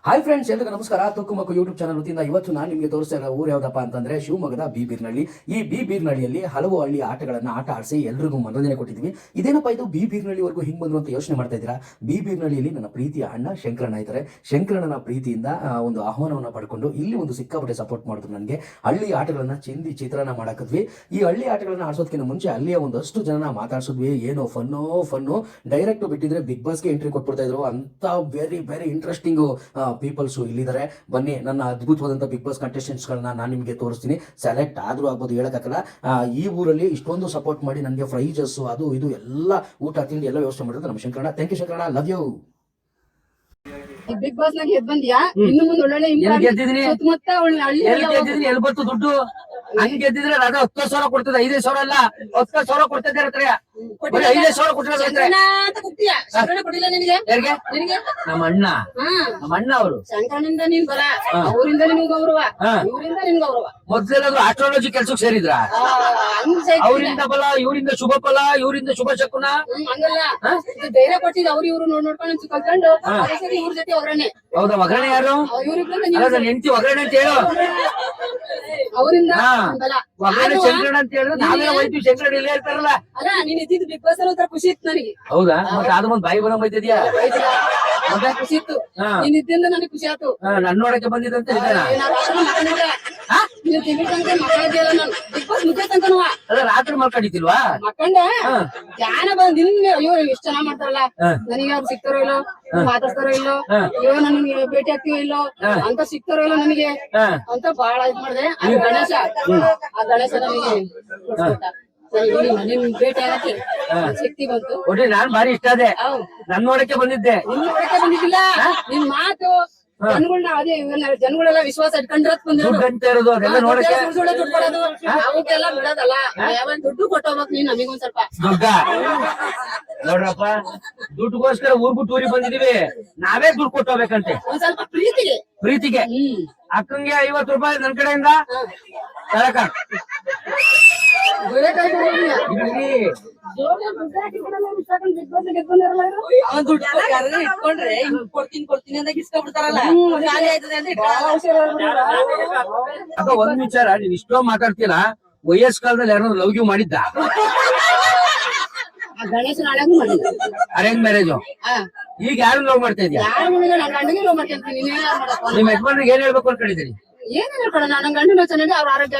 Hi friends, ಎಲ್ಲರಿಗೂ ನಮಸ್ಕಾರ. ತುಕ್ಕುಮಕ್ಕು YouTube channel ವತಿಯಿಂದ ಇವತ್ತು ನಾನು ನಿಮಗೆ ತೋರಿಸ್ತಾ ಇರೋ ಊರು ಯಾವ್ದಪ್ಪ ಅಂತಂದ್ರೆ ಶಿವಮೊಗ್ಗದ ಬೀರ್ನಳ್ಳಿ. ಈ ಬೀರ್ನಳ್ಳಿಯಲ್ಲಿ ಹಲವು ಹಳ್ಳಿ ಆಟಗಳನ್ನ ಆಟ ಆಡಿಸಿ ಎಲ್ರಿಗೂ ಮನೋರಂಜನೆ ಕೊಟ್ಟಿದ್ವಿ. ಇದೇನಪ್ಪ ಇದು ಬೀರ್ನಳ್ಳಿವರೆಗೂ ಹಿಂಗ್ ಬಂದ್ರು ಅಂತ ಯೋಚನೆ ಮಾಡ್ತಾ ಇದ್ದೀರಾ? ಬೀರ್ನಳ್ಳಿಯಲ್ಲಿ ನನ್ನ ಪ್ರೀತಿಯ ಅಣ್ಣ ಶಂಕರಣ್ಣ ಇದ್ದಾರೆ. ಶಂಕರಣ್ಣನ ಪ್ರೀತಿಯಿಂದ ಒಂದು ಆಹ್ವಾನವನ್ನ ಪಡ್ಕೊಂಡು ಇಲ್ಲಿ ಒಂದು ಸಿಕ್ಕಾಪಟ್ಟೆ ಸಪೋರ್ಟ್ ಮಾಡಿದ್ರು ನನಗೆ. ಹಳ್ಳಿ ಆಟಗಳನ್ನ ಚಿಂದಿ ಚಿತ್ರಾನ್ನ ಮಾಡಾಕಿದ್ವಿ. ಈ ಹಳ್ಳಿ ಆಟಗಳನ್ನ ಆಡ್ಸೋದಕ್ಕಿಂತ ಮುಂಚೆ ಅಲ್ಲಿಯ ಒಂದಷ್ಟು ಜನ ಮಾತಾಡ್ಸಿದ್ವಿ. ಏನೋ ಫನ್ನು ಡೈರೆಕ್ಟ್ ಬಿಟ್ಟಿದ್ರೆ ಬಿಗ್ ಬಾಸ್ಗೆ ಎಂಟ್ರಿ ಕೊಟ್ಬಿಡ್ತಾ ಇದ್ರು ಅಂತ ವೆರಿ ವೆರಿ ಇಂಟ್ರೆಸ್ಟಿಂಗ್ ಪೀಪಲ್ಸ್ ಇಲ್ಲಿದ್ದಾರೆ. ಬನ್ನಿ, ನನ್ನ ಅದ್ಭುತವಾದಂಥ ಬಿಗ್ ಬಾಸ್ ಕಂಟೆಸ್ಟೆಂಟ್ಸ್ ಗಳನ್ನ ನಾನು ನಿಮಗೆ ತೋರಿಸ್ತೀನಿ. ಸೆಲೆಕ್ಟ್ ಆದ್ರೂ ಆಗ್ಬೋದು, ಹೇಳಕ್ಕಾಗಲ್ಲ. ಈ ಊರಲ್ಲಿ ಇಷ್ಟೊಂದು ಸಪೋರ್ಟ್ ಮಾಡಿ ನನಗೆ ಪ್ರೈಜಸ್ ಅದು ಇದು ಎಲ್ಲ ಊಟ ತಿಂಡಿ ಎಲ್ಲ ವ್ಯವಸ್ಥೆ ಮಾಡಿದ್ರೆ ನಮ್ಮ Shankaranna. Thank you Shankaranna, love you. Big boss Naga ಗೆದ್ ಬಂದ್ಯಾ? ಇನ್ನು ಮುಂದೆ ಒಳ್ಳೊಳ್ಳೆ ಸುತ್ತಮುತ್ತ ಎಲ್ಲಿ ಬಂತು ದುಡ್ಡು? ಹಂಗೆ ಗೆದ್ದಿದ್ರೆ ಅದು 10,000 ಕೊಡ್ತದೆ, 5,000 ಅಲ್ಲ 10,000 ಕೊಡ್ತಿದ್ದೆ. 5,000 ಕೊಟ್ಟಿಲ್ಲ. ನಮ್ಮ ಅಣ್ಣ ಅವರು ಶಂಕರನಿಂದ ನೀನ್ ಬಲ, ಅವರಿಂದ ನಿನ್ ಗೌರವ, ಇವರಿಂದ ನಿನ್ ಗೌರವ. ಮೊದ್ಲೇನಾದ್ರು ಆಸ್ಟ್ರಾಲಜಿ ಕೆಲ್ಸಕ್ಕೆ ಸೇರಿದ್ರ? ಅವರಿಂದ ಬಲ, ಇವರಿಂದ ಶುಭ ಫಲ, ಇವರಿಂದ ಶುಭ ಶಕುನ. ಹಂಗಲ್ಲ, ಧೈರ್ಯ ಕೊಟ್ಟಿದ್ ಅವ್ರು ಇವ್ರು ನೋಡ್ಕೊಂಡು ಕಲ್ತ್ಕೊಂಡು ಇವ್ರ ಜೊತೆ ಒಗ್ಗರಣೆ. ಹೌದಾ? ಒಗ್ಗರಣೆ ಯಾರು? ಹೆಂಡತಿ ಒಗ್ಗರಣೆ ಅಂತ ಹೇಳು. ಅವರಿಂದ ಒಗ್ಗರಣೆ ಶಂಕರಣ್ಣ ಅಂತ ಹೇಳಿದ್ರೆ ನಾವೇ ಹೋಯ್ತೀವಿ. ಶಂಕರಣ್ಣ ಇಲ್ಲೇ ಇರ್ತಾರಲ್ಲ. ಅಲ್ಲ, ನೀನ್ ಇದ್ದಿದ್ದು ಬಿಗ್ ಬಾಸ್ ಅಲ್ಲಿ ಖುಷಿ ಇತ್ತು ನನಗೆ. ಹೌದಾ? ಮತ್ತೆ ಅದು ಒಂದು ಬಾಯಿ ಬರೋ ಬೈತಿದ್ಯಾ? ಖುಷಿ ಇತ್ತು. ನೀನ್ ಇದ್ದಿಂದ ನನಗೆ ಖುಷಿ ಆಯ್ತು. ನನ್ನ ನೋಡಕ್ಕೆ ಬಂದಿದ್ದಂತ ಬಿಗ್ ಬಾಸ್ ಮುಖ್ಯ ತನಕನವ ಅಲ್ಲ, ರಾತ್ರಿ ಮಲ್ಕೊಂಡಿದ್ದಿಲ್ವಾ? ಮಕ್ಕಂಡ ಧ್ಯಾನ ಬಂದ್ ನಿನ್ನೆ ಅಯ್ಯೋ ಇಷ್ಟ ಚೆನ್ನಾಗ್ ಮಾಡ್ತಾರಲ್ಲ, ನನಗೆ ಅವ್ರು ಸಿಗ್ತಾರೋ ಇಲ್ಲೋ, ಮಾತಾಡ್ತಾರೋ ಇಲ್ಲೋ, ಅಯ್ಯೋ ನನ್ಗೆ ಭೇಟಿ ಆಗ್ತೀವೋ ಇಲ್ಲೋ ಅಂತ ಸಿಗ್ತಾರೋ ಇಲ್ಲೋ ನನಗೆ ಅಂತ ಬಾಳ ಇದ್ ಮಾಡಿದೆ. ಗಣೇಶ, ಆ ಗಣೇಶ ನನಗೆ ನಿಮ್ ಭೇಟಿ ಆಗಕ್ಕೆ ಶಕ್ತಿ ಬಂತು. ಒಟ್ಟಿ ನಾನ್ ಭಾರಿ ಇಷ್ಟ ಅದೇ. ನನ್ ನೋಡಕ್ಕೆ ಬಂದಿದ್ದೆ. ನಿಮ್ ನೋಡಕ್ಕೆ ಬಂದಿದ್ದಿಲ್ಲ, ನಿಮ್ ಮಾತು ಜನಗಳನ್ನ ಅದೇ ಜನಗಳೆಲ್ಲ ವಿಶ್ವಾಸ ಇಟ್ಕೊಂಡ್ರತ್ ಬಂದಿರೋದು. ಅದೆಲ್ಲ ನೋಡಕ್ಕೆ ದುಡ್ಡು ಕೊಡೋದು ಅವಕ್ಕೆಲ್ಲ ಬಿಡೋದಲ್ಲ. ಯಾವನ್ ದುಡ್ಡು ಕೊಟ್ಟೋಗ್ಬೇಕು ನೀನ್ ನಮಗೊಂದ್ ಸ್ವಲ್ಪ ದುಡ್ಡ. ನೋಡ್ರಪ್ಪ, ದುಡ್ಡುಗೋಸ್ಕರ ಊರ್ ಬಿಟ್ಟು ಊರಿಗೆ ಬಂದಿದೀವಿ. ನಾವೇ ದುಡ್ಡು ಕೊಟ್ಟೋಗ್ಬೇಕಂತೆ. ಒಂದ್ ಸ್ವಲ್ಪ ಪ್ರೀತಿಗೆ ಅಕ್ಕಂಗೆ 50 ರೂಪಾಯಿ ನನ್ ಕಡೆಯಿಂದ ತರಕ. ಕೊಡ್ತೀನಿ ಅಂತ ಇಸ್ಕೊಂಡ್ಬಿಡ್ತಾರಲ್ಲ. ಒಂದ್ ವಿಚಾರ, ನೀನ್ ಇಷ್ಟೋ ಮಾತಾಡ್ತೀರಾ, ವಯಸ್ಸು ಕಾಲದಲ್ಲಿ ಯಾರು ಲವ್ ಯು ಮಾಡಿದ್ದ? ಗಣೇಶನ ಅರೇಂಜ್ ಮ್ಯಾರೇಜು. ಈಗ ಯಾರು ಲವ್ ಮಾಡ್ತಾ ಇದ್ಯಾ? ನಿಮ್ ಯಜಮಾನ್ರಿಗೆ ಏನ್ ಹೇಳ್ಬೇಕು ಅನ್ಕೊಂಡಿದ್ದೀರಿ? ಏನ್ ಹೇಳ್ಕೊಡ, ನನ್ನ ಗಂಡನ ಚೆನ್ನಾಗಿ ಅವ್ರ ಆರೋಗ್ಯ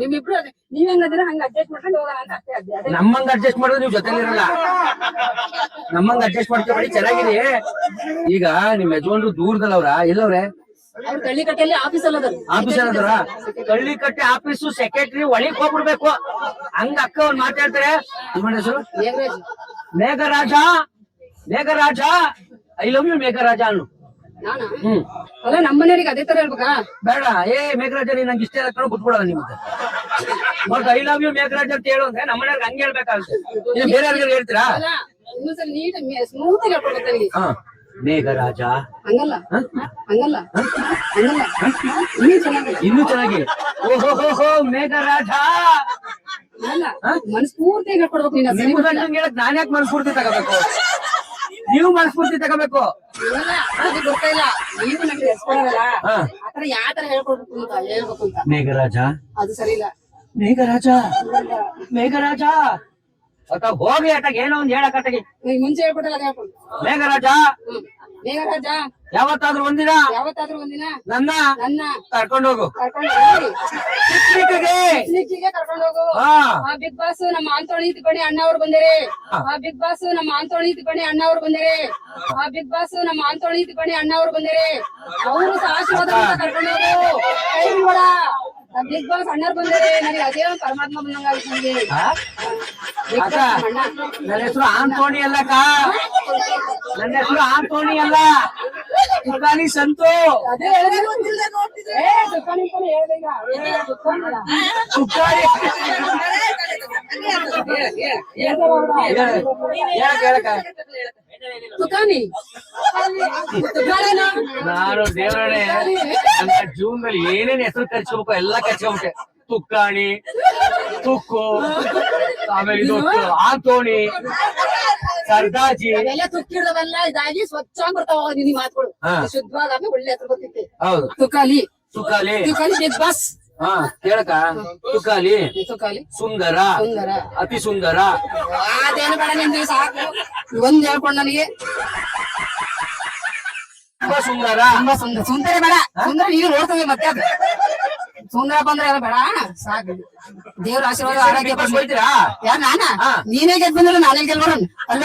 ನಿಮ್ಮಿಬ್ರು ನೀವ್ ಹೆಂಗಂದ್ರೆ ಹಂಗ ಅಡ್ಜಸ್ಟ್ ಮಾಡ್ಕೊಂಡು ಹೋಗೋಣ ಅಂತ ಅಷ್ಟೇ. ನಮ್ಮಂಗ ಅಡ್ಜಸ್ಟ್ ಮಾಡೋದು ನೀವು ಜೊತೆಲಿರಲ್ಲ. ನಮ್ಮಂಗ ಅಡ್ಜಸ್ಟ್ ಮಾಡ್ಕೊಬೇಡಿ, ಚೆನ್ನಾಗಿದೆ. ಈಗ ನಿಮ್ ಯಜಮಾನ್ರು ದೂರದಲ್ಲವ್ರ? ಎಲ್ಲವ್ರೆ? ಅವ್ರ ಕಳ್ಳಿಕಟ್ಟೆಯಲ್ಲಿ ಆಫೀಸ್ ಅಲ್ಲದ್ರ. ಕಳ್ಳಿಕಟ್ಟೆ ಆಫೀಸು ಸೆಕ್ರೆಟರಿ ಒಳಗ್ ಹೋಗ್ಬಿಡ್ಬೇಕು. ಹಂಗ ಅಕ್ಕ ಅವ್ರು ಮಾತಾಡ್ತಾರೆ. ನಿಮ್ಮ ಹೆಸರು? Megharaja. I love you Megharaja ಅನ್ನು. ಅಲ್ಲ, ನಮ್ಮನೆಯವ್ರಿಗೆ ಅದೇ ತರ ಹೇಳ್ಬೇಕಾ? ಬೇಡ. ಮೇಘರಾಜ ನೀನ್ ನಂಗೆ ಇಷ್ಟ ಇಲ್ಲ ಬಿಟ್ಬಿಡೋಣ ನಿಮ್ಗೆ. ಮತ್ತೆ ಐ ಲವ್ ಯು ಮೇಘರಾಜ ಅಂತ ಹೇಳು ಅಂದ್ರೆ ನಮ್ಮನೆಯವ್ರಿಗೆ ಹಂಗೆ ಹೇಳ್ಬೇಕಾಗುತ್ತೆ. ನೀವು ಬೇರೆ ಯಾರಿಗಾರು ಹೇಳ್ತೀರಾ? ಇನ್ನೊಂದ್ಸಲ ನೀಟ್ ಸ್ಮೂತ್ ಹೇಳ್ಕೊಡ್ಬೇಕು ನನಗೆ. ಮೇಘರಾಜ ಹಂಗಲ್ಲ. ಇನ್ನೂ ಚೆನ್ನಾಗಿ ಓಹೋ ಮೇಘರಾಜ. ಮನಸ್ಫೂರ್ತಿ ಹೇಳ್ಕೊಡ್ಬೇಕು. ನಿಮ್ಮ ಗಂಡಂಗೆ ಹೇಳಕ್ ನಾನ್ ಯಾಕೆ ಮನಸ್ಫೂರ್ತಿ ತಗೋಬೇಕು? ನೀವು ಮನಸ್ಫೂರ್ತಿ ತಗೋಬೇಕು. ಗೊತ್ತಾ ಇಲ್ಲ, ನೀವು ನನಗೆ ಹೆಸ್ಕೊಡಲ್ಲ ಆತರ ಯಾವ ತರ ಹೇಳ್ಕೊಡ್ಬೇಕು ಅಂತ ಹೇಳ್ಬೇಕು ಅಂತ. ಮೇಘರಾಜ ಅದು ಸರಿ ಇಲ್ಲ. ಮೇಘರಾಜ ಅತ್ತ ಹೋಗಿ ಅತ್ತಾಗ ಏನೋ ಒಂದ್ ಹೇಳಕತ್ತಾಗಿ ಮುಂಚೆ ಹೇಳ್ಕೊಟ್ಟಲ್ಲ ಅದೇ ಹೇಳ್ಕೊಂಡು. ಮೇಘರಾಜ ಯಾವತ್ತಾದ್ರೂ ಒಂದಿನ ನನ್ನ ಕರ್ಕೊಂಡು ಹೋಗು. ಕರ್ಕೊಂಡು ಹೋಗು. ಬಿಗ್ ಬಾಸ್ ನಮ್ಮ ಆಂತೋಣಿ ತಿಪ್ಪಣಿ ಅಣ್ಣ ಅವ್ರು ಬಂದಿರಿ. ಬಿಗ್ ಬಾಸ್ ನಮ್ಮ ಆಂತೋಣಿ ತಿಪ್ಪಣಿ ಅಣ್ಣ ಅವ್ರು ಬಂದಿರಿ. ಬಿಗ್ ಬಾಸ್ ನಮ್ಮ ಆಂತೋಣಿ ತಿಪ್ಪಣಿ ಅಣ್ಣ ಅವ್ರು ಬಂದಿರಿ. ಅವರು ಆಶೀರ್ವಾದ ಕರ್ಕೊಂಡು ಹೋಗು. ಬಿಗ್ ಬಾಸ್ ಅಣ್ಣವ್ರು ಬಂದಿರಿ. ನನಗೆ ಅದೇ ಪರಮಾತ್ಮ ಬಂದಂಗ ನನಗೆ. ನನ್ನ ಹೆಸರು ಆಂತೋಣಿ ಅಲ್ಲಕ್ಕ, ನನ್ನ ಹೆಸರು ಆಂತೋಣಿ ಅಲ್ಲ, ತುಕಾನಿ ಸಂತು. ತುಕಾನಿ ನಾನು ದೇವರೇ ನನ್ನ ಜೀವನದಲ್ಲಿ ಏನೇನ್ ಹೆಸರು ಕರ್ಸ್ಕೋಬೇಕು ಎಲ್ಲ ಕರ್ಸ್ಕೊಂಬಿಟ್ಟೆ. ತುಕ್ಕಾಣಿ, ತುಕ್ಕು, ಆಮೇಲೆ ಇದು ಆಂತೋಣಿ, ಸರ್ದಾಜಿ ಅವೆಲ್ಲ ತುಕ್ಕಿಡ್ದವೆಲ್ಲ ಇದಾಗಿ ಸ್ವಚ್ಛವಾಗಿ ಬರ್ತಾವ ನಿನ್ ಮಾತುಗಳು ಹಾ. ಶುದ್ಧವಾದ ಒಳ್ಳೆ ಹೆಸರು ಬರ್ತೈತೆ ಹೌದು ತುಕಾಲಿ ತುಕಾಲಿ ತುಕಾಲಿ ಬಿಗ್ ಬಾಸ್ ಹಾ ಕೇಳಕ ತುಕಾಲಿ ತುಕಾಲಿ ಸುಂದರ ಸುಂದರ ಅತಿ ಸುಂದರ ಅದೇನು ಬೇಡ ನಿಮ್ದು ಸಾಕು ಒಂದ್ ಹೇಳ್ಕೊಂಡ್ ನನಗೆ ತುಂಬಾ ಸುಂದರ ತುಂಬಾ ಸುಂದರ ಸುಂದರ ಬೇಡ ಸುಂದರ ಈಗ ನೋಡ್ತೇವೆ ಮತ್ತೆ ಅದು ಸುಂದರ ಬಂದ್ರೆ ಎಲ್ಲ ಬೇಡ ಸಾಕು ದೇವ್ರ ಆಶೀರ್ವಾದ ಆರೋಗ್ಯ Big Boss ಹೋಯ್ತೀರಾ ಯಾರ ನಾನ ಹಾ. ನೀನೇ ಗೆದ್ ಬಂದಿಲ್ಲ ನಾನೇ ಗೆಲ್ಬಾರ ಅಲ್ಲ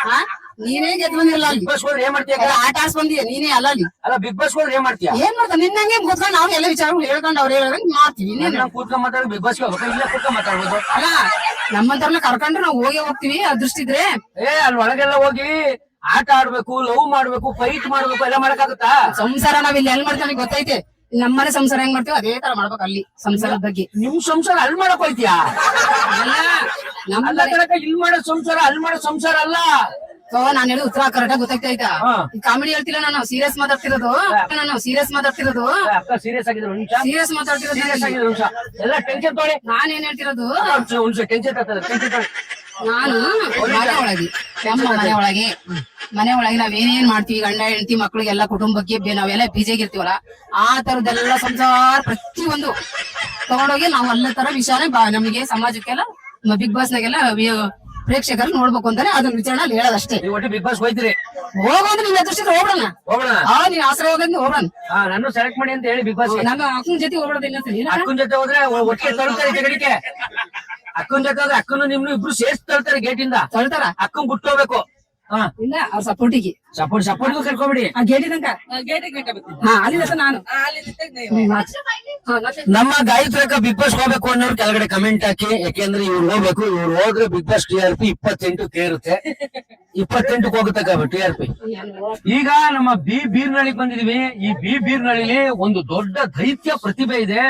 ಹಾ ನೀನೇ ಗೆದ್ ಬಂದಿರಲ್ಲ ಅಲ್ಲಿ ಬಿಗ್ ಬಾಸ್ ಹೋದ್ರೆ ಏನ್ ಮಾಡ್ತೀಯ ಎಲ್ಲ ಆಟ ಆಡ್ಸ್ ಬಂದಿಯ ನೀನೇ ಅಲ್ಲ ಅಲ್ಲಿ ಅಲ್ಲ ಬಿಗ್ ಬಾಸ್ ಹೋದ್ರೆ ಏನ್ ಮಾಡ್ತೀಯ ಏನ್ ಮಾಡ್ತಾನೆ ನಿನ್ನಂಗೆ ಕೂತ್ಕೊಂಡು ನಾವು ಎಲ್ಲ ವಿಚಾರಗಳು ಹೇಳ್ಕೊಂಡು ಅವ್ರು ಹೇಳ್ದಂಗ್ ಮಾಡ್ತೀವಿ ಇನ್ನೇನು ನಾವು ಕೂತ್ಕೊಂಡ್ ಮಾತಾಡೋದು ಬಿಗ್ ಬಾಸ್ ಹೋಗ್ಬೇಕು ಇಲ್ಲೇ ಕೂತ್ಕೊಂಡ್ ಮಾತಾಡ್ಬೋದು ಅಲ್ಲ ನಮ್ಮಂತವ್ರನ್ನ ಕರ್ಕೊಂಡ್ರೆ ನಾವು ಹೋಗ್ತೀವಿ ಅದೃಷ್ಟ ಇದ್ರೆ ಅಲ್ಲಿ ಒಳಗೆಲ್ಲ ಹೋಗಿ ಆಟ ಆಡ್ಬೇಕು ಲವ್ ಮಾಡ್ಬೇಕು ಫೈಟ್ ಮಾಡ್ಬೇಕು ಎಲ್ಲ ಮಾಡಕ್ಕಾಗತ್ತಾ ಸಂಸಾರ ನಾವ್ ಇಲ್ಲಿ ಎಲ್ಲಿ ಮಾಡ್ತೀವಿ ಗೊತ್ತೈತೆ ನಮ್ಮನೆ ಸಂಸಾರ ಹೆಂಗ್ ಮಾಡ್ತೀವಿ ಅದೇ ತರ ಮಾಡ್ಬೇಕು ಅಲ್ಲಿ ಸಂಸಾರದ ಬಗ್ಗೆ ನಿಮ್ ಸಂಸಾರ ಅಲ್ಲಿ ಮಾಡಕ್ ಹೋಯ್ತೀಯಾ ಅಲ್ಲ ನಮ್ಮ ಅಲ್ಲ ಕಣಕ ಇಲ್ಲಿ ಮಾಡೋ ಸಂಸಾರ ಅಲ್ಲಿ ಮಾಡೋ ಸಂಸಾರ ಅಲ್ಲ ನಾನ್ ಹೇಳಿ ಉತ್ತರ ಕರೆಕ್ಟಾಗಿ ಗೊತ್ತಾಗ್ತಾ ಹಾ. ಕಾಮಿಡಿ ಹೇಳ್ತಿಲ್ಲ ನಾನು ಸೀರಿಯಸ್ ಮಾತಾಡ್ತಿರೋದು ಅಕ್ಕ ಸೀರಿಯಸ್ ಆಗಿದ್ರು ನಿಮಿಷ ಸೀರಿಯಸ್ ಮಾತಾಡ್ತಿರೋದು ಸೀರಿಯಸ್ ಆಗಿದ್ರು ನಿಮಿಷ ಎಲ್ಲ ಟೆನ್ಷನ್ ತೊಳಿ ನಾನ್ ಏನ್ ಹೇಳ್ತಿರೋದು ಟೆನ್ಷನ್ ತೊಳಿ ನಾನು ಮನೆ ಒಳಗೆ ನಾವೇನೇನ್ ಮಾಡ್ತೀವಿ ಗಂಡ ಹೆಂಡತಿ ಮಕ್ಳಿಗೆಲ್ಲ ಕುಟುಂಬಕ್ಕೆ ನಾವೆಲ್ಲ ಬಿಜಿಯಾಗಿರ್ತೀವಲ್ಲ ಆ ತರದೆಲ್ಲ ಸಂಸಾರ ಪ್ರತಿಯೊಂದು ತಗೊಂಡೋಗಿ ನಾವು ಎಲ್ಲ ತರ ವಿಷಯನೇ ನಮಗೆ ಸಮಾಜಕ್ಕೆಲ್ಲ ಬಿಗ್ ಬಾಸ್ ನಾಗೆಲ್ಲ ಪ್ರೇಕ್ಷಕರು ನೋಡ್ಬೇಕು ಅಂತಾನೆ ಅದ್ರ ವಿಚಾರಣೆ ಹೇಳೋದಷ್ಟೇ ನೀವು ಒಟ್ಟು ಬಿಗ್ ಬಾಸ್ ಹೋಯ್ತೀರಿ ಹೋಗೋದು ನೀನ್ ಅದೃಷ್ಟ ಹೋಗೋಣ ಹೋಗೋಣ ನೀನ್ ಆಸರೆ ಹೋಗೋದ್ ಹೋಗೋಣ ನಾನು ಸೆಲೆಕ್ಟ್ ಮಾಡಿ ಅಂತ ಹೇಳಿ ಬಿಗ್ ಬಾಸ್ ನಮ್ಮ ಅಕ್ಕನ ಜೊತೆ ಹೋಗೋದಿಲ್ಲ ಅಕ್ಕನ ಜೊತೆ ಹೋದ್ರೆ ಒಟ್ಟಿಗೆ ತಳ್ತಾರೆ ಜಗಡಿಕೆ ಅಕ್ಕನ ಜೊತೆ ಹೋದ್ರೆ ಅಕ್ಕನು ನಿಮ್ನು ಇಬ್ರು ಸೇರ್ಸ್ ತಳ್ತಾರೆ ಗೇಟ್ ಇಂದ ತಳ್ತಾರ ಅಕ್ಕನ್ ಬಿಟ್ಟು ಹೋಗ್ಬೇಕು ಹಾ ಇಲ್ಲ ಅವ್ರ ಸಪೋರ್ಟಿಗೆ ಸಪೋರ್ಟ್ಗೂ ಕರ್ಕೊಂಬಿಡಿ ಆ ಗೇಟಿ ತನಕ ಹಾ ಅಲ್ಲಿ ನಾನು ನಮ್ಮ ಗಾಯತ್ರಿಕ ಬಿಗ್ ಬಾಸ್ ಹೋಗ್ಬೇಕು ಅನ್ನೋರು ಕೆಳಗಡೆ ಕಮೆಂಟ್ ಹಾಕಿ ಯಾಕೆಂದ್ರೆ ಇವ್ರು ಹೋಗ್ಬೇಕು ಇವ್ರು ಹೋದ್ರೆ ಬಿಗ್ ಬಾಸ್ TRP 28 ಕೇರುತ್ತೆ 28 ಹೋಗುತ್ತೆ TRP ಈಗ ನಮ್ಮ ಬೀರ್ನಳ್ಳಿಗೆ ಬಂದಿದೀವಿ ಈ ಬೀರ್ನಳ್ಳಿಲಿ ಒಂದು ದೊಡ್ಡ ದೈತ್ಯ ಪ್ರತಿಭೆ ಇದೆ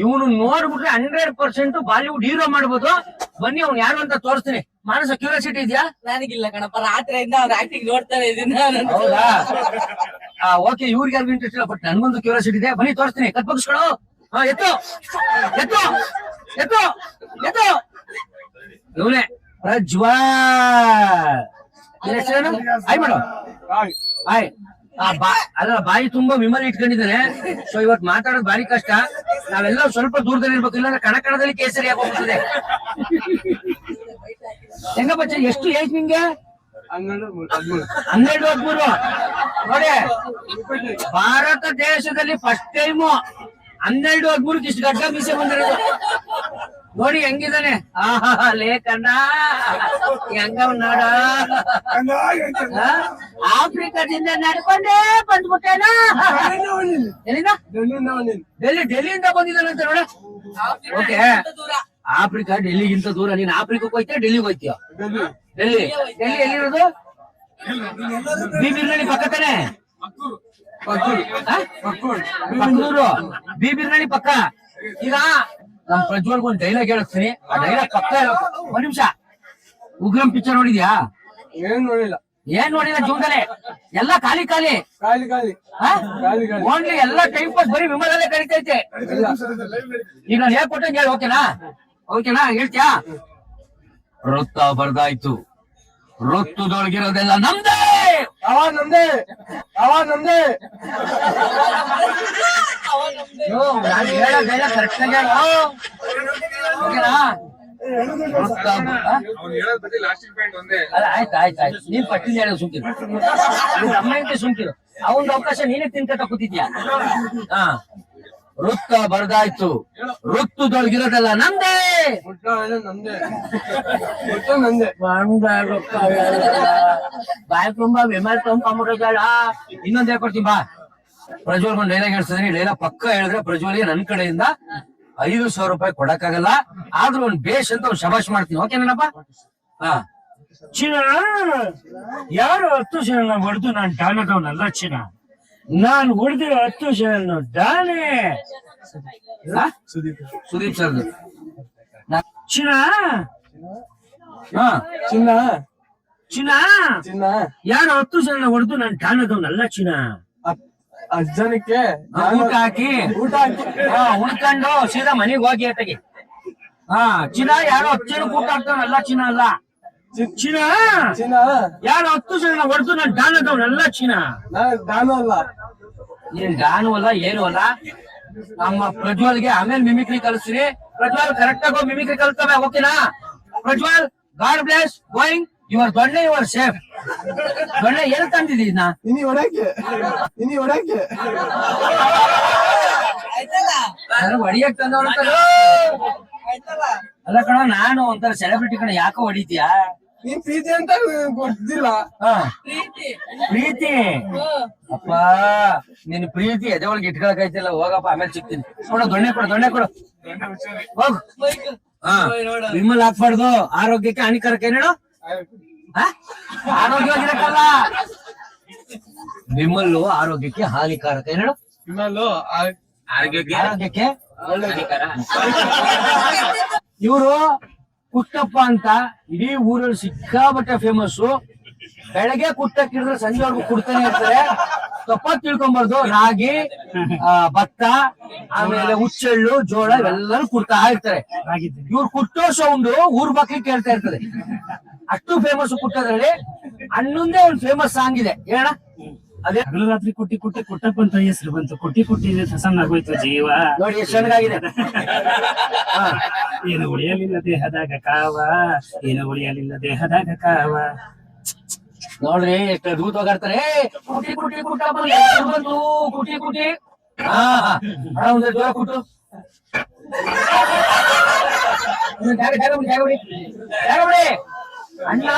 ಇವನು ನೋಡ್ಬಿಟ್ರೆ 100% ಬಾಲಿವುಡ್ ಹೀರೋ ಮಾಡ್ಬೋದು ಬನ್ನಿ ಅವ್ನು ಯಾರು ಅಂತ ತೋರಿಸ್ತೀನಿ ಮಾನಸ ಕ್ಯೂರಿಯಾಸಿಟಿ ಇದೆಯಾ ನನಗಿಲ್ಲ ಕಣಪ್ಪ ರಾತ್ರಿಯಿಂದ ಅವ್ರ ಆಕ್ಟಿಂಗ್ ನೋಡ್ತಾನೆ ಇದೀನಿ ಹೌದಾ ಓಕೆ ಇವ್ರಿಗೆ ಯಾರಿಗೂ ಇಂಟ್ರೆಸ್ಟ್ ಇಲ್ಲ ಬಟ್ ನನ್ಗೊಂದು ಕ್ಯೂರಿಯಾಸಿಟಿ ಇದೆ ಬನ್ನಿ ತೋರಿಸ್ತೀನಿ ಕತ್ಪಗಿಸ್ಕೊಳು ಎತ್ತು ಎತ್ತು ಎತ್ತು ಎತ್ತು ಇವನೇ ಪ್ರಜ್ವಲ್ ಆಯ್ ಮಾಡು ಆಯ್ ಅಲ್ಲ ಬಾಯಿ ತುಂಬಾ ವಿಮಲ್ ಇಟ್ಕೊಂಡಿದ್ದಾನೆ ಸೊ ಇವತ್ ಮಾತಾಡೋದು ಬಾರಿ ಕಷ್ಟ ನಾವೆಲ್ಲ ಸ್ವಲ್ಪ ದೂರದಲ್ಲಿ ಇರ್ಬೇಕು ಇಲ್ಲಾಂದ್ರೆ ಕಣಕಣದಲ್ಲಿ ಕೇಸರಿ ಆಗೋಗ್ತದೆ ಹೆಂಗ ಬಚ್ಚ ಎಷ್ಟು ಏಜ್ ನಿಂಗೆ 12-13 ನೋಡಿ ಭಾರತ ದೇಶದಲ್ಲಿ ಫಸ್ಟ್ ಟೈಮು 12-13 ಇಷ್ಟು ಗಡ್ಡ ಮೀಸೆ ಬಂದಿರೋದು ನೋಡಿ ಹೆಂಗಿದಾನೆ ಲೇ ಕಣ್ಣ ಹೆಂಗ ನೋಡ ಆಫ್ರಿಕಾದಿಂದ ನಡ್ಕೊಂಡೇ ಬಂದ್ಬಿಟ್ಟೇನ ಎಲ್ಲಿಂದ ಡೆಲ್ಲಿಯಿಂದ ಬಂದಿದ್ದಾನಂತ ನೋಡ ಓಕೆ ಆಫ್ರಿಕಾ ಡೆಲ್ಲಿಗಿಂತ ದೂರ ನೀನ್ ಆಫ್ರಿಕಕ್ಕೆ ಹೋಯ್ತೀಯ ಡೆಲ್ಲಿಗೆ ಹೋಯ್ತೀಯ ಡೆಲ್ಲಿ ಎಲ್ಲಿರೋದು ಬೀರ್ನಳ್ಳಿ ಪಕ್ಕ ತಾನೆ ಪಕ್ಕೂರು ಬೀರ್ನಳ್ಳಿ ಪಕ್ಕ ಈಗ ನಮ್ ಪ್ರಜ್ವಲ್ಗೆ ಒಂದು ಡೈಲಾಗ್ ಹೇಳಿಸ್ತೀನಿ ಆ ಡೈಲಾಗ್ ಪಕ್ಕ ಒಂದ್ ನಿಮಿಷ ಉಗ್ರಂ ಪಿಕ್ಚರ್ ನೋಡಿದ್ಯಾ ಏನ್ ನೋಡಿಲ್ಲ ಜೀವನದಲ್ಲಿ ಎಲ್ಲ ಖಾಲಿ ಓನ್ಲಿ ಎಲ್ಲ ಟೈಮ್ ಪಾಸ್ ಬರೀ ವಿಮಾನದಲ್ಲೇ ಕರೀತೈತೆ ಈಗ ನಾನು ಹೇಳ್ಕೊಟ್ಟಂಗೆ ಹೇಳಿ ಓಕೆನಾ ಹೇಳ್ತೀಯಾ ರೊತ್ತ ಬರ್ದಾಯ್ತು ರೊತ್ತುದೊಳಗಿರೋದೆಲ್ಲ ನಮ್ದೇ ನಾನು ಹೇಳೋ ಡೈಲಾಗ್ ಕರೆಕ್ಟ್ ಆಗಿ ಹೇಳು ಓಕೆನಾ ಅಲ್ಲ ಆಯ್ತು ನೀನ್ ಪಟ್ಟಿನ ಹೇಳೋ ಸುಮ್ಕಿರು ಅಮ್ಮಂತೆ ಸುಮ್ಕಿರು ಅವನ್ ಅವಕಾಶ ನೀನೇ ತಿನ್ಕತ ಕೂತಿದ್ಯಾ ಹಾ ವೃತ್ತ ಬರ್ದಾಯ್ತು ವೃತ್ತದೊಳಗಿರೋದೆಲ್ಲ ನಮ್ದೇ ಬಾಯ್ ತುಂಬಾ ವಿಮಲ್ ತುಂಬಿಗಳ ಇನ್ನೊಂದ್ ಹೇಳ್ಕೊಡ್ತೀನಿ ಬಾ ಪ್ರಜ್ವಲ್ ಒಂದು ಡೈಲಾಗ್ ಹೇಳ್ತಿದ್ದೀನಿ ಡೈಲಾಗ್ ಪಕ್ಕ ಹೇಳಿದ್ರೆ ಪ್ರಜ್ವಲ್ಗೆ ನನ್ ಕಡೆಯಿಂದ 5,000 ರೂಪಾಯಿ ಕೊಡಕ್ಕಾಗಲ್ಲ ಆದ್ರೂ ಒಂದ್ ಬೇಷ್ ಅಂತ ಒಂದ್ ಶಬಾಷ್ ಮಾಡ್ತೀನಿ ಓಕೆನಪ್ಪ ಹಾ ಚಿನ್ನ ಯಾರು 10 ಜನ ಹೊಡೆದು ನಾನು ಡಾನದವನಲ್ಲ ಚಿನ್ನ ನಾನು ಹೊಡೆದಿರೋ 10 ಜನ ಡಾನೆ ಸುದೀಪ್ ಸರ್ ಚಿನ್ನ ಹಾ ಚಿನ್ನ ಯಾರು 10 ಜನ ಹೊಡೆದು ನಾನು ಡಾನದವನಲ್ಲ ಚಿನ್ನ ಜನಕ್ಕೆ ಊಟ ಹಾಕಿ ಉಣ್ಕೊಂಡು ಸೀದಾ ಮನೆಗೆ ಹೋಗಿ ಅತ್ತಗೆ ಹಾ ಚಿನ್ನ ಯಾರೋ 10 ಜನಕ್ಕೆ ಊಟ ಹಾಕ್ತಾವನಲ್ಲ ಚಿನ್ನ ಅಲ್ಲ ಚಿನ್ನ ಚಿನ್ನ ಯಾರು 10 ಜನ ಹೊಡೆದು ನಾನು ಡಾನ್ ಅದವನಲ್ಲ ಚಿನ್ನ. ನಾನು ಅಲ್ಲ. ಏನ್ ಡಾನು ಅಲ್ಲ ಏನು ಅಲ್ಲ. ನಮ್ಮ ಪ್ರಜ್ವಲ್ಗೆ ಆಮೇಲೆ ಮಿಮಿಕ್ರಿ ಕಲಿಸ್ತೀನಿ. ಪ್ರಜ್ವಲ್ ಕರೆಕ್ಟ್ ಆಗಿ ಮಿಮಿಕ್ರಿ ಕಲಿಸ್ತವೆ, ಓಕೆನಾ? Prajwal, god bless, going. Your ದೊಣ್ಣೆ ಯುವರ್ ಸೇಫ್. ದೊಣ್ಣೆ ಎಲ್ಲಿ ತಂದಿದ್ದೀನ? ಇನಿ ಹೊಡಕ್ಕೆ ಆಯ್ತಲ್ಲ ಹೊಡಿಯಕ್ ತಂದವಳ ಆಯ್ತಲ್ಲ. ಅಲ್ಲ ಕಣ, ನಾನು ಒಂಥರ ಸೆಲೆಬ್ರಿಟಿ ಕಣ, ಯಾಕೋ ಹೊಡಿತೀಯಾ? ನೀನ್ ಪ್ರೀತಿ ಅಂತ ಗೊತ್ತಿಲ್ಲ. ಹಾ, ಪ್ರೀತಿ. ಪ್ರೀತಿ. ಅಪ್ಪ ನಿನ್ ಪ್ರೀತಿ ಎದೆ ಒಳಗೆ ಇಟ್ಕೊಳಕೈತಿಲ್ಲ, ಹೋಗಪ್ಪ ಆಮೇಲೆ ಸಿಗ್ತೀನಿ. ಕೊಡು ದೊಣ್ಣೆ ಕೊಡು ಹೋಗ್. ಹಾ, ವಿಮಲ್ ಹಾಕ್ಬಾರ್ದು, ಆರೋಗ್ಯಕ್ಕೆ ಹಾನಿಕಾರಕ. ಏನೇಳು ಆರೋಗ್ಯವಾಗಿರಕ್ಕಲ್ಲ, ವಿಮಲ್ ಆರೋಗ್ಯಕ್ಕೆ ಹಾನಿಕಾರಕ. ಏನೇಳು ವಿಮಲು ಆರೋಗ್ಯಕ್ಕೆ ಇವರು ಕುಟ್ಟಪ್ಪ ಅಂತ ಇಡೀ ಊರಲ್ಲಿ ಸಿಕ್ಕಾಬಟ್ಟೆ ಫೇಮಸ್. ಬೆಳಗ್ಗೆ ಕುಟ್ಟಕ್ಕೆ ಹಿಡಿದ್ರೆ ಸಂಜೆವರೆಗೂ ಕುಡ್ತಾನೆ ಇರ್ತಾರೆ. ತಪ್ಪಾಗಿ ತಿಳ್ಕೊಂಬಾರ್ದು, ರಾಗಿ, ಭತ್ತ, ಆಮೇಲೆ ಹುಚ್ಚೆಳ್ಳು, ಜೋಳ ಇವೆಲ್ಲರೂ ಕುಡ್ತಾ ಇರ್ತಾರೆ. ಇವ್ರು ಕುಟ್ಟೋ ಸೌಂಡ್ ಊರ್ ಬಾಕಿ ಕೇಳ್ತಾ ಇರ್ತದೆ, ಅಷ್ಟು ಫೇಮಸ್ ಕುಟ್ಟೋದ್ರಲ್ಲಿ. ಅಣ್ಣಂದೇ ಒಂದು ಫೇಮಸ್ ಸಾಂಗ್ ಇದೆ, ಹೇಳ. ಅದೇ ಹಗಲು ರಾತ್ರಿ ಕುಟ್ಟಿ ಕುಟ್ಟಪ್ಪ ಅಂತ ಹೆಸರು ಬಂತು. ಕುಟ್ಟಿ ಸಣ್ಣ ಆಗೋಯ್ತು ಜೀವ. ನೋಡಿ ಎಷ್ಟು ಚೆನ್ನಾಗಿದೆ. ಏನು ಉಳಿಯಲಿಲ್ಲ ದೇಹದಾಗ ಕಾವ, ಏನು ಉಳಿಯಲಿಲ್ಲ ದೇಹದಾಗ ಕಾವ. ನೋಡ್ರಿ ಎಷ್ಟು ಅದ್ಭುತವಾಗಿ ಆಡ್ತಾರೆ. ಕುಟ್ಟಿ ಕುಟ್ಟಪ್ಪ ಹೆಸರು ಬಂತು, ಕುಟ್ಟಿ. ಹಾ, ಒಂದ್ ಜೋರ ಕುಟ್ಟು. ಜಾಗ ಬಿಡಿ. ಅಣ್ಣ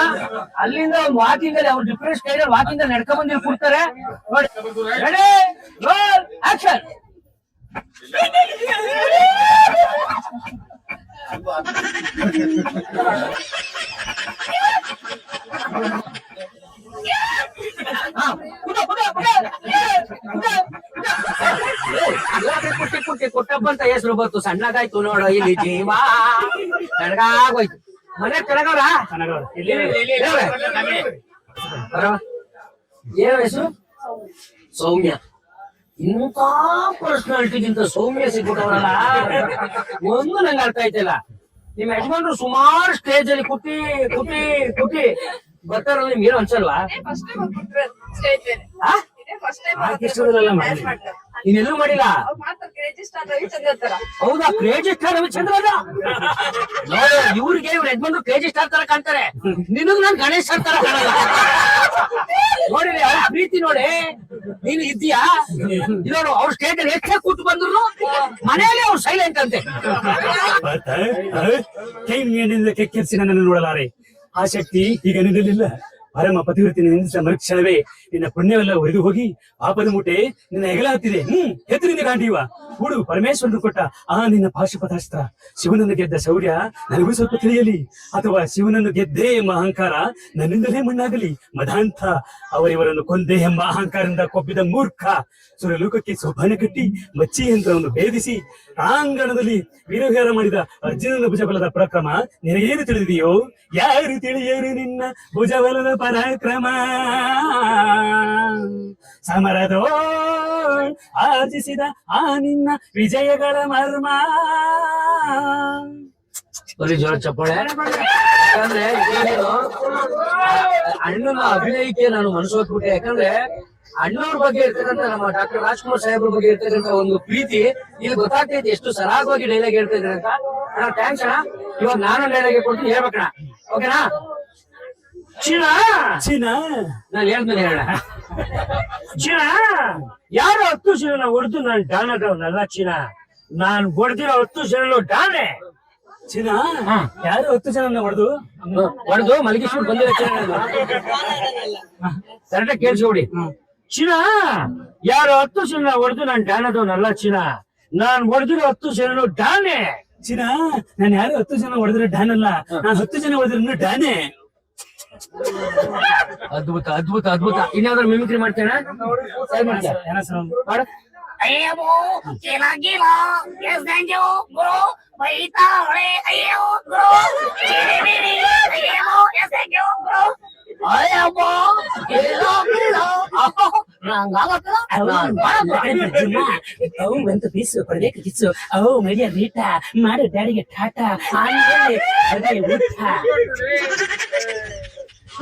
ಅಲ್ಲಿಂದ ಒಂದು ವಾಕಿಂಗ್ ಅಲ್ಲಿ, ಅವ್ರು ಡಿಫ್ರೆಂಟ್ ಸ್ಟೈಲ್ ಅಲ್ಲಿ ವಾಕಿಂಗ್ ಅಲ್ಲಿ ನಡ್ಕೊಂಡ್ ಬಂದು ಕೊಡ್ತಾರೆ. Ready, roll, action. ಕುಟ್ಟಪ್ಪ ಅಂತ ಹೆಸರು ಬಂತು, ಸಣ್ಣಗಾಯ್ತು ನೋಡು ಇಲ್ಲಿ ಜೀವ. ಸಣ್ಣಗಾಗೋಯ್ತು. ಮನೆ ಚೆನ್ನಾಗವ್ರ? ಏನ್ ಹೆಸರು? ಸೌಮ್ಯ. ಇಂಥ ಪರ್ಸನಾಲಿಟಿಗಿಂತ ಸೌಮ್ಯ ಸಿಗ್ಬಿಟ್ಟವ್ರಲ್ಲ, ಒಂದು ನಂಗೆ ಅರ್ಥ ಆಯ್ತಿಲ್ಲ. ನಿಮ್ ಯಜಮಾನ್ರು ಸುಮಾರು ಸ್ಟೇಜ್ ಅಲ್ಲಿ ಕುಟ್ಟಿ ಬರ್ತಾರಲ್ಲ, ನಿಮ್ಗೆ ಏನೋ ಅನ್ಸಲ್ವಾ? ಇನ್ನೆಲ್ಲೂ ಮಾಡಿಲ್ಲ. ಹೌದಾ? ಕ್ರೇಜಿ ಸ್ಟಾರ್ ರವಿಚಂದ್ರ ನೋಡಿ, ಇವ್ರಿಗೆ ಇವ್ರ ಯಜಮಾನ್ರು ಕ್ರೇಜಿ ಸ್ಟಾರ್ ತರ ಕಾಣ್ತಾರೆ, ನಿನಗ್ ನಾನ್ ಗಣೇಶ್ ಸ್ಟಾರ್ ತರ ಕಾಣಲ್ಲ. ನೋಡಿ ಅವ್ರ ಪ್ರೀತಿ ನೋಡಿ, ನೀನು ಇದ್ದೀಯಾ ನೋಡು. ಅವ್ರ ಸ್ಟೇಜ್ ಅಲ್ಲಿ ಹೆಚ್ಚೆ ಕೂತು ಬಂದ್ರು ಮನೆಯಲ್ಲಿ ಅವ್ರು ಸೈಲೆಂಟ್ ಅಂತೆ. ಕೈ ಮೇಲಿಂದ ಕೆಕ್ಕಿರಿಸಿ ನನ್ನನ್ನು ನೋಡಲಾರೆ, ಆ ಶಕ್ತಿ ಈಗ ನಿನ್ನಲಿಲ್ಲ. ಪರಮ ಪತಿವ್ರತಿನ ನಿಂದಿಸ ಮರುಕ್ಷಣವೇ ನಿನ್ನ ಪುಣ್ಯವೆಲ್ಲ ಒರೆದು ಹೋಗಿ ಪಾಪದ ಮೂಟೆ ನಿನ್ನ ಹೆಗಲಾಗ್ತಿದೆ. ಎತ್ತರಿಂದ ಕಾಂತೀವ ಕೂಡು ಪರಮೇಶ್ವರನು ಕೊಟ್ಟ ಆ ನಿನ್ನ ಪಾಶುಪತಾಸ್ತ್ರ. ಶಿವನನ್ನು ಗೆದ್ದ ಶೌರ್ಯ ನನಗೂ ಸ್ವಲ್ಪ ತಿಳಿಯಲಿ, ಅಥವಾ ಶಿವನನ್ನು ಗೆದ್ದೇ ಎಂಬ ಅಹಂಕಾರ ನನ್ನಿಂದಲೇ ಮಣ್ಣಾಗಲಿ. ಮದಾಂತ ಅವರಿವರನ್ನು ಕೊಂದೆ ಎಂಬ ಅಹಂಕಾರದಿಂದ ಕೊಬ್ಬಿದ ಮೂರ್ಖ ಸುರಲೋಕಕ್ಕೆ ಸೋಪಾನ ಕಟ್ಟಿ ಮಚ್ಚಿ ಯಂತ್ರವನ್ನು ಭೇದಿಸಿ ಪ್ರಾಂಗಣದಲ್ಲಿ ವೀರವಿಹಾರ ಮಾಡಿದ ಅರ್ಜುನನ ಭುಜಬಲದ ಪರಾಕ್ರಮ ನಿನಗೇನು ತಿಳಿದಿದೆಯೋ? ಯಾರು ತಿಳಿಯರು ನಿನ್ನ ಭುಜಬಲದ ಪರಾಕ್ರಮ? ಸಮರದೋ ಆರ್ಜಿಸಿದ ಆ ನಿನ್ನ ವಿಜಯಗಳ ಮರ್ಮ. ಬರೀ ಜೋರ ಚಪ್ಪಾಳೆ. ಯಾಕಂದ್ರೆ ಅಣ್ಣನ ಅಭಿನಯಕ್ಕೆ ನಾನು ಮನಸ್ಸು ಹೊತ್ಬಿಟ್ಟೆ. ಯಾಕಂದ್ರೆ ಅಣ್ಣವ್ರ ಬಗ್ಗೆ ಇರ್ತಕ್ಕಂಥ ನಮ್ಮ ಡಾಕ್ಟರ್ ರಾಜ್ಕುಮಾರ್ ಸಾಹೇಬ್ರ ಬಗ್ಗೆ ಇರ್ತಕ್ಕಂಥ ಒಂದು ಪ್ರೀತಿ ಇಲ್ಲಿ ಗೊತ್ತಾಗ್ತೈತಿ, ಎಷ್ಟು ಸರಾಗವಾಗಿ ಡೈಲಾಗ್ ಹೇಳ್ತಾ ಇದ್ರೆ ಅಂತ. ಅಣ್ಣ ಥ್ಯಾಂಕ್ಸ್ ಅಣ್ಣ. ಇವಾಗ ನಾನು ಡೈಲಾಗ್ ಕೊಡ್ತೀನಿ, ಹೇಳ್ಬೇಕಣ್ಣ, ಓಕೆನಾ? ಚೀನಾ ನಾನು ಹೇಳ್ತೀನಿ ಹೇಳ. ಯಾರು 10 ಜನ ಹೊಡೆದು ನಾನು ಡಾನ್ ಅದವನಲ್ಲ ಚೀನ. ನಾನ್ ಹೊಡೆದಿರೋ 10 ಜನ ಡಾನೆ ಚೀನ. ಯಾರು 10 ಜನ ಹೊಡೆದು ಮಲಗಿಸ್ಬಿಟ್ಟು ಬಂದಿರೋ ಕರೆಕ್ಟಾಗಿ ಕೇಳಿಸ್ಕೊಬಿಡಿ. ಚೀನ ಯಾರು 10 ಜನ ಹೊಡೆದು ನಾನು ಡಾನ್ ಅದವನಲ್ಲ ಚೀನ. ನಾನ್ ಹೊಡೆದಿರೋ 10 ಜನ ಡಾನೆ ಚೀನ. ನಾನು ಯಾರು 10 ಜನ ಹೊಡೆದ್ರೆ ಡಾನ್ ಅಲ್ಲ, ನಾನು 10 ಜನ ಹೊಡೆದ್ರೆ ಡಾನೆ. ಅದ್ಭುತ ಅದ್ಭುತ ಅದ್ಭುತ. ಇನ್ಯಾವ್ದಾರು ಮಿಮಿಕ್ರಿ ಮಾಡ್ತೇನೆ? ಪೀಸು ಕೊಡ್ಬೇಕು ಕಿಚ್ಚು. ಮರಿಯ ರೀಟ ಮಾಡು ಡ್ಯಾಡಿಗೆ ಟಾಟಾ.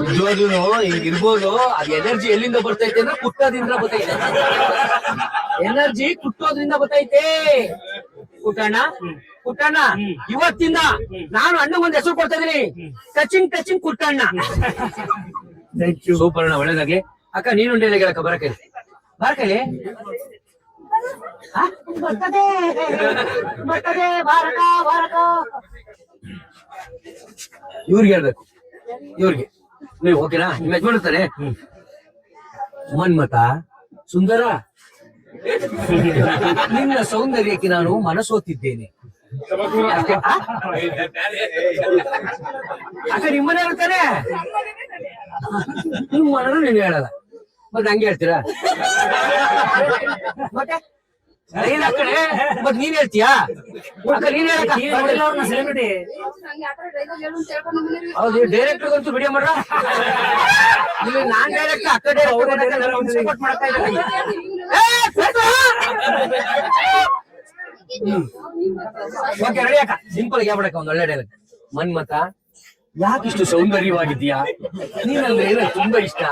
ನಿಜವಾಗ್ಲೂ ಹಿಂಗಿರ್ಬೋದು. ಅದ್ ಎನರ್ಜಿ ಎಲ್ಲಿಂದ ಬರ್ತೈತೆ ಅಂದ್ರೆ ಕುಟ್ಟೋದ್ರಿಂದ ಬರ್ತೈತೆ. ಎನರ್ಜಿ ಕುಟ್ಟೋದ್ರಿಂದ ಬರ್ತೈತೆ. ಕುಟ್ಟಣ್ಣ ಇವತ್ತಿಂದ ನಾನು ಅಣ್ಣಗೊಂದ್ ಹೆಸರು ಕೊಡ್ತಾ ಇದೀನಿ, touching Kuttanna. Thank you. Super ಅಣ್ಣ, ಒಳ್ಳೇದಾಗ್ಲಿ. ಅಕ್ಕ ನೀನು ಉಂಡೆ ಹೇಳಕ್ಕ ಬರಕೈಲಿ ಇವ್ರಿಗೆ ಹೇಳ್ಬೇಕು. ಇವ್ರಿಗೆ ನೀವು ಓಕೆನಾ? ನಿಮ್ ಯಜಮಾನ್ ಇರ್ತಾರೆ. ಮನ್ಮತ ಸುಂದರ, ನಿನ್ನ ಸೌಂದರ್ಯಕ್ಕೆ ನಾನು ಮನಸೋತಿದ್ದೇನೆ. ಅಕ್ಕ ನಿಮ್ಮನೆ ಹೇಳ್ತಾರೆ, ನಿಮ್ಮ ಮನೂ ನೀನು ಹೇಳಲ್ಲ, ಮತ್ತೆ ಹಂಗೆ ಹೇಳ್ತೀರಾ? ಮತ್ತೆ ನೀನ್ ಕಡೆ ಮತ್ ನೀನ್ ಹೇಳ್ತೀಯಾ? ಅಕ್ಕ ನೀನ್ ಹೇಳಕ್ಕ. ಸೆಲೆಬ್ರಿಟಿ. ನಂಗೆ ಆ ಥರ dialogue ಹೇಳು ಅಂತ ಹೇಳ್ಕೊಂಡು ಬಂದಿರಿ. ಹೌದು, ಡೈರೆಕ್ಟರ್ ಅಂತೂ ವಿಡಿಯೋ ಮಾಡ್ರ. ಇಲ್ಲಿ ನಾನ್ ಡೈರೆಕ್ಟ್, ಅಕ್ಕ ಡೈರೆಕ್ಟ್ ಮಾಡ್ತಾ ಇದ್ದಾರೆ. ಓಕೆ ರೆಡಿ ಅಕ್ಕ, ಸಿಂಪಲ್ ಯಾವಡಕ್ಕ ಒಂದ್ ಒಳ್ಳೆ ಡೈಲಾಗ್. ಮನ್ಮತ ಯಾಕಿಷ್ಟು ಸೌಂದರ್ಯವಾಗಿದ್ದೀಯಾ? ನೀನಂದ್ರೆ ನನಗೆ ತುಂಬಾ ಇಷ್ಟ.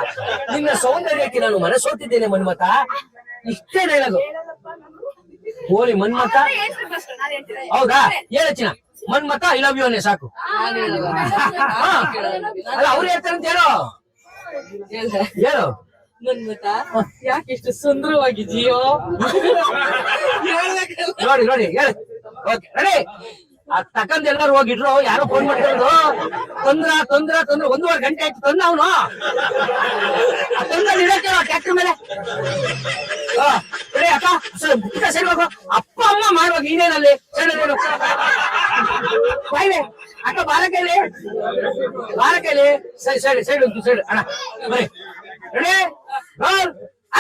ನಿನ್ನ ಸೌಂದರ್ಯಕ್ಕೆ ನಾನು ಮನಸೋತಿದ್ದೇನೆ ಮನ್ಮತ. ಇಷ್ಟೇ ಡೈಲಾಗು. ಹೋಲಿ ಮನ್ಮತ. ಹೌದಾ? ಹೇಳಚ್ಚಿನ ಮನ್ಮತ ಐ ಲವ್ ಯು ಅನ್ನೇ ಸಾಕು. ಅಲ್ಲ ಅವ್ರು ಹೇಳ್ತಾರೆ ಅಂತ ಹೇಳು. ಹೇಳು ಮನ್ಮತ ಯಾಕೆಷ್ಟು ಸುಂದರವಾಗಿದೆಯೋ. ನೋಡಿ ಹೇಳಿ. Okay ready. ಅದ್ ತಕಂದ್ ಎಲ್ಲಾರು ಹೋಗಿಟ್ರು, ಯಾರೋ ಫೋನ್ ಮಾಡ್ತಿರೋದು. ತೊಂದ್ರ 1.5 ಗಂಟೆ ಆಯ್ತು ತಂದ ಅವನು. ತೊಂದ್ರೆ ಇಡಕ್ಕೆ ಟ್ಯಾಕ್ಟರ್ ಮೇಲೆ. ರೆಡಿ ಅಕ್ಕ, ಸೈಡ್ ಹೋಗು. ಅಪ್ಪ ಅಮ್ಮ ಮಾಡುವಾಗ ನೀನೇನಲ್ಲಿ ಸೈಡ್ ಅಕ್ಕ ಬಾರ ಕೈಲಿ ಸೈಡ್ ಉಂಟು ಸೈಡ್ ಅಣ್ಣ ಬರೀ. Ready roll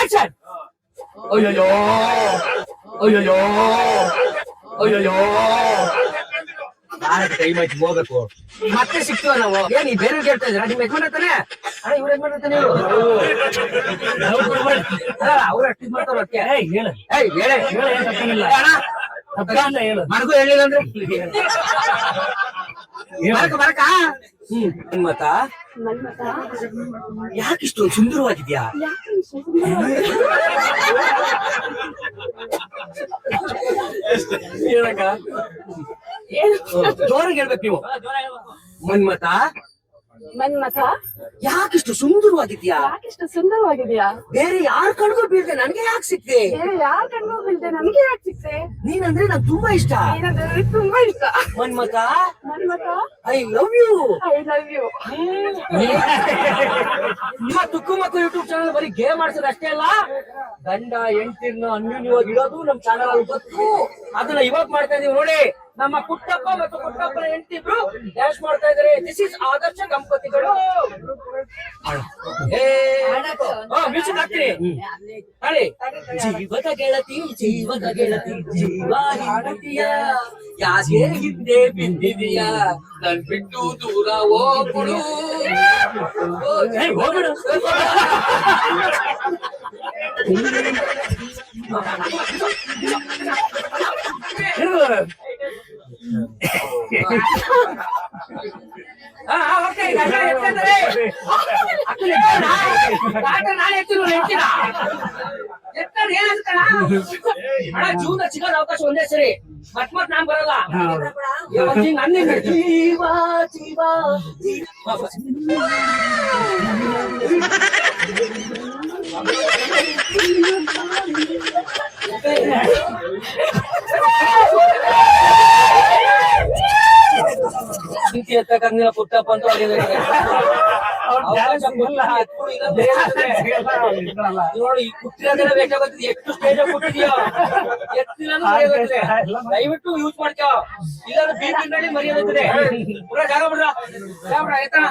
action. ಅಯ್ಯೋ ಟೈಮ್ ಆಯ್ತು, ಹೋಗ್ಬೇಕು. ಮತ್ತೆ ಸಿಕ್ತೀವ ನಾವು. ಏನ್ ಈ ಬೇರೆ ಕೇಳ್ತಾ ಇದ್ರ? ನಿಮ್ ಯಜಮಾನ್ ಇರ್ತಾನೆ. ಅಣ್ಣ ಇವ್ರ ಯಜಮಾನ್ ಇರ್ತಾನೆ. ಅವ್ರು ಅಷ್ಟಿದ್ ಮಾಡ್ತಾರ. ಅಣ್ಣ ಮನಗೂ ಹೇಳಿಲ್ಲ ಅಂದ್ರೆ ಬರಕ. ಮನ್ಮತ ಯಾಕಿಷ್ಟು ಸುಂದರವಾಗಿದ್ಯಾ? ಹೇಳಕ್ಕ ಜೋರಾಗಿ ಹೇಳ್ಬೇಕು ನೀವು. ಮನ್ಮತ ಯಾಕಿಷ್ಟು ಸುಂದರವಾಗಿದ್ಯಾ? ಬೇರೆ ಯಾರ ಕಣ್ಗೂ ಬೀಳ್ದೆ ನನ್ಗೆ ಯಾಕೆ ಸಿಕ್ತೆ? ನೀನಂದ್ರೆ ನಂಗೆ ತುಂಬಾ ಇಷ್ಟ. Manmatha I love you. ನಿಮ್ಮ ತುಕ್ಕು ಮಕ್ಕು ಯೂಟ್ಯೂಬ್ ಚಾನಲ್ ಬರೀ ಗೇಮ್ ಮಾಡ್ಸೋದು ಅಷ್ಟೇ ಅಲ್ಲ, ಗಂಡ ಹೆಂಡತಿರ್ನ ಅನ್ಯೂನ್ಯವಾಗಿ ಇಡೋದು ನಮ್ ಚಾನಲ್ ಅಲ್ಲಿ ಗೊತ್ತು. ಅದನ್ನ ಇವಾಗ ಮಾಡ್ತಾ ಇದೀವಿ ನೋಡಿ. ನಮ್ಮ ಕುಟ್ಟಪ್ಪ ಮತ್ತು ಕುಟ್ಟಪ್ಪನ ಹೆಂಡತಿ ಇಬ್ರು ಡ್ಯಾನ್ಸ್ ಮಾಡ್ತಾ ಇದಾರೆ. ದಿಸ್ ಇಸ್ ಆದರ್ಶ ದಂಪತಿಗಳು. ಮ್ಯೂಸಿಕ್ ಹಾಕ್ತೀನಿ ಹೇಳಿ. ಜೀವದ ಗೆಳತಿ ಜೀವ ಹಿಂಡತಿಯ ಯಾಕೆ ಹಿಂದೆ ಬಿದ್ದಿದೀಯ, ನನ್ ಬಿಟ್ಟು ದೂರ ಹೋಗ್ಬಿಡು. ಹೋಗ್ಬಿಡು. ಜೀವನ ಸಿಗೋದು ಅವಕಾಶ ಒಂದೇ ಸರಿ. ಮತ್ ನಾನ್ ಬರಲ್ಲ. ಜೀವ ಎತ್ತಕ್ಕಂಗಿಲ್ಲ ಪುಟ್ಟಪ್ಪ ಅಂತ ನೋಡಿ. ಕುಟ್ಟಿರೋದೆಲ್ಲ ಬೇಕಾಗುತ್ತೆ. ಎಷ್ಟು ಸ್ಟೇಜ್ ಕೊಟ್ಟಿದ್ಯೋ ಎತ್ತಿಲ್ಲ ದಯವಿಟ್ಟು ಯೂಸ್ ಮಾಡ್ಕೋ. ಇಲ್ಲಾಂದ್ರೆ ಬೀದಿ ಮರೆಯೋದಿದೆ. ಪೂರ ಜಾಗ ಬಿಡ್ರ ಎತ್ತಣ.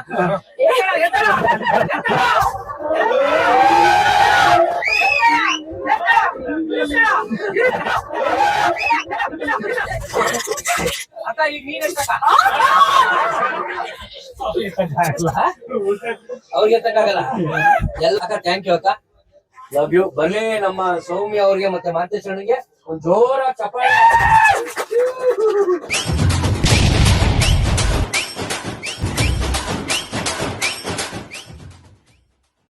ಅಕ್ಕ ಈಗ ನೀನ್ ಎಷ್ಟಕ್ಕ ಅವ್ರಿಗೆ ಎತ್ತಕ್ಕಾಗಲ್ಲ ಎಲ್ಲ. ಅಕ್ಕ ಥ್ಯಾಂಕ್ ಯು ಅಕ್ಕ, ಲವ್ ಯು. ಬನ್ನಿ ನಮ್ಮ ಸೌಮ್ಯ ಅವ್ರಿಗೆ ಮತ್ತೆ ಮಾಂತೇಶ್ವರನಿಗೆ ಒಂದ್ ಜೋರ ಚಪ್ಪಾಳೆ.